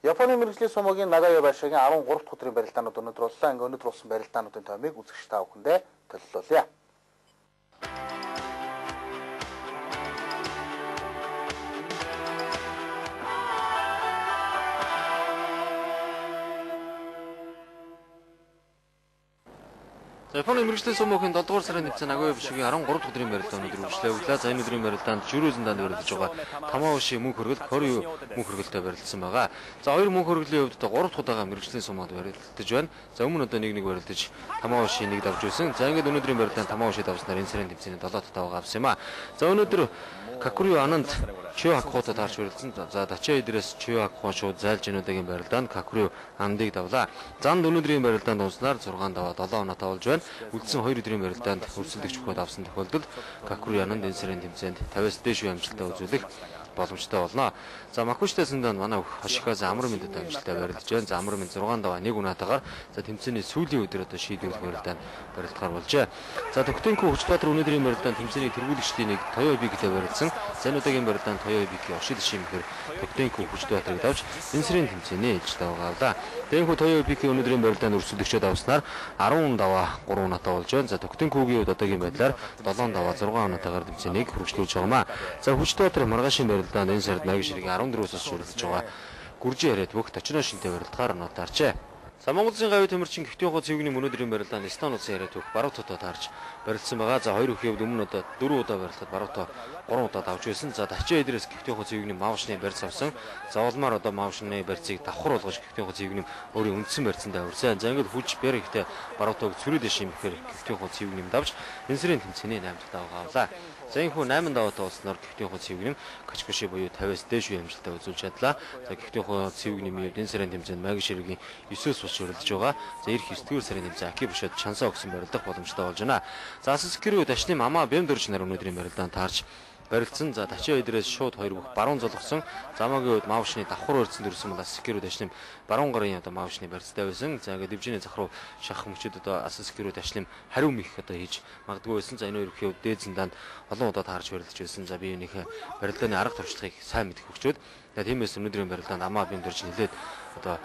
Японы мэрэгжлийн сумогийн Нагая Байшагийн 13 дахь өдрийн барилдаанууд өнөөдөр боллоо. Өнөөдөр болсон барилдаануудын томыг үзэгч та бүхэндээ төлөвлүүлье. Японы мэрэгжлийн сумогийн 7 дугаар сарын тэмцээн Нагая Байшагийн 13 дахь өдрийн барилдаан өнөөдөр үргэлжлэв. За энэ өдрийн барилдаанд Жирүүзэн данд барилдаж байгаа Тамаоши мөнх хөргөл, Корю мөнх хөргөлтэй барилдсан байгаа. За хоёр мөнх хөргөлийн хувьд 3 дахь удаага мэрэгжлийн сумод барилдаж байна. За өмнө одоо нэг барилдаж Тамаоши нэг давж байсан. За ингээд өнөөдрийн барилдаанд Тамаоши давснаар энэ сарын тэмцээний 7 дахь удаага авсан юм а. За өнөөдөр Какурю Ананд Чио Хакхотод харж барилдсан. За Дачаа эдрээс Чио Хакхо шууд зайлж өнөөдрийн барилдаанд Какурю Анандыг давлаа. Занд өнөөдрийн барилдаанд унснаар 6 даваа 7 оноотой болж байна. Үлдсэн 2 өдрийн барилдаанд өрсөлдөгч бүхэд авсан тохиолдолд Какурю Ананд энэ сарын тэмцээнд 50-аас дээш үе амжилттай үзүүлэх боломжтой болно. За Макуштай Сэндан манай Хошиказ амар мэдээд амжилттай барилдаж байна. За амар мэд 6 даваа 1 унаатаагаар за тэмцээний сүүлийн өдөр одоо шийдвэрлэх барилдаанд барилдахаар болжээ. За Токотенко Хүчбаатар өнөөдрийн барилдаанд тэмцээний тэргүүлэгчдийн нэг Тойо Бигтэй барилдсан. За энэ удаагийн барилдаанд Тойо Бигийн оршил шимхээр Токотенко Хүчбаатарыг давж энэ сарын тэмцээний ээлж даваа авлаа. Тэнхүү Тойо Бигийн өнөөдрийн барилдаанд өрсөлдөгчөд авснаар 10 даваа 3 унаатай болж байна. За Токотенкогийн хувьд одоогийн байдлаар 7 даваа 6 унаатайгаар тэмцээнийг хүргэжлүүлж байгаамаа. За Хүчбаатар маргаашийн барилдаанд энэ сард Магиширийн 14-өөс шүрэлдэж байгаа. Гүржин яриад бүх Точно шинтэй барилдахаар нотаарчээ. За Монгол Улсын гавь төмөрчин Көвтөнхөө цэвгний өнөөдрийн барилдаанд Стан улсын яриад бүх Баруутотоо таарч барилдсан байгаа. За хоёр өхийн хувьд өмнө одоо 4 удаа барилдахад Баруутоо 3 удаа давж байсан. За Дачаа эдрээс Көвтөнхөө цэвгний Маавшны барьц авсан. За улмаар одоо Маавшны барьцыг давхар болгож Көвтөнхөө цэвгний өөрийн үндсэн барьцанд авирсан. За ингээд хүч бэр ихтэй Баруутог цүрээд шимхээр Көвтөнхөө цэвгний давж энэ сарын тэмцээний 8 дахь даваа авлаа. За энэ хүн 8 даваатай болсноор Көвтөнхөө цэвгний Качкуши буюу 50-аас дээш үе амжилттай үзүүлж чадлаа. За Көвтөнхөө цэвгний энэ сарын тэмцээнд Магиширийн 9-өөс бус шүрэлдэж байгаа. За ирэх 9-р сарын тэмцээн Аки бушод шансаа өгсөн барилдах боломжтой болж байна. За Асаскирүү Дашны Мама Бямдөрч нар өнөөдрийн барилдаанд таарч барилдсан. За Дачаа эдрээс шууд хоёр бүх баруун золгосон. Замаагийн үед Маавшны давхар өрцөнд өрсөн бол Асаскирүү Дашны баруун гарын одоо Маавшны барьцтай байсан. За ингээд дивжиний зах руу шахах мөчөд одоо Асаскирүү Дашны хариу мих одоо хийж магадгүй байсан. За энэ хоёр ихэд дээд зэндаанд олон удаа таарч барилдаж байсан. За би энийхээ барилдааны арга туршлагыг сайн мэдэх хөгчөөд тиймээс өнөөдрийн барилдаанд Амаа Бямдөрч нэлээд одоо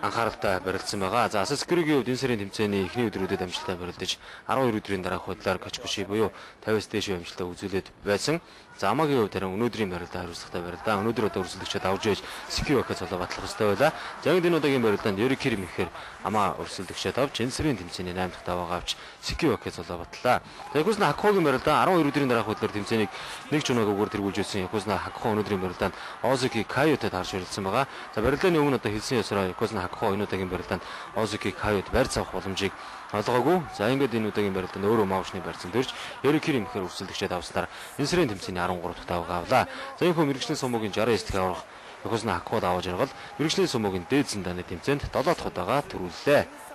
анхааралтай барилдсан байгаа. За Асаскирүүгийн хувьд энэ сарын тэмцээний эхний өдрүүдэд амжилттай барилдаж 12 өдрийн дараах худлаар Качкуши буюу 50-аас дээш амжилттай үзүүлээд байсан. За Амагийн хувьд харин өнөөдрийн барилдаа хариуцлагатай барилдаа. Өнөөдөр одоо өрсөлдөгчөд авж байж Секивакаа цолоо батлах ёстой байлаа. За энэ удаагийн барилдаанд Yorikiri мэхээр Амаа өрсөлдөгчөд авч энэ сарын тэмцээний 8 дахь даваагаа авч Секивакаа цолоо батлаа. За Якузна Хакхогийн барилдаа 12 өдрийн дараах худлаар тэмцээнийг 1 чунаагүйгээр тэргүүлж байсан. Якузна Хакхо өнөөдрийн барилдаанд Озуки Кайотой таарч барилдсан байгаа. За барилдааны өмнө одоо хэлсэн ёсоор Якузна Хакхо энэ удаагийн барилдаанд Озуки Кайот барьц авах боломжийг олгоогүй. За ингээд энэ удаагийн барилдаанд өөрөө Маавшны барьцанд төрж Yorikiri мэхээр өрсөлдөгчөд авснаар энэ сарын тэмцээний 13 дахь даваагаа авлаа. За энэ хүн мэрэгжлийн сумогийн 69 дахь аврах Якузна Хакход аваж яргал мэрэгжлийн сумогийн дээд зэндааны тэмцээнд 7 дахь удаага төрүүллээ.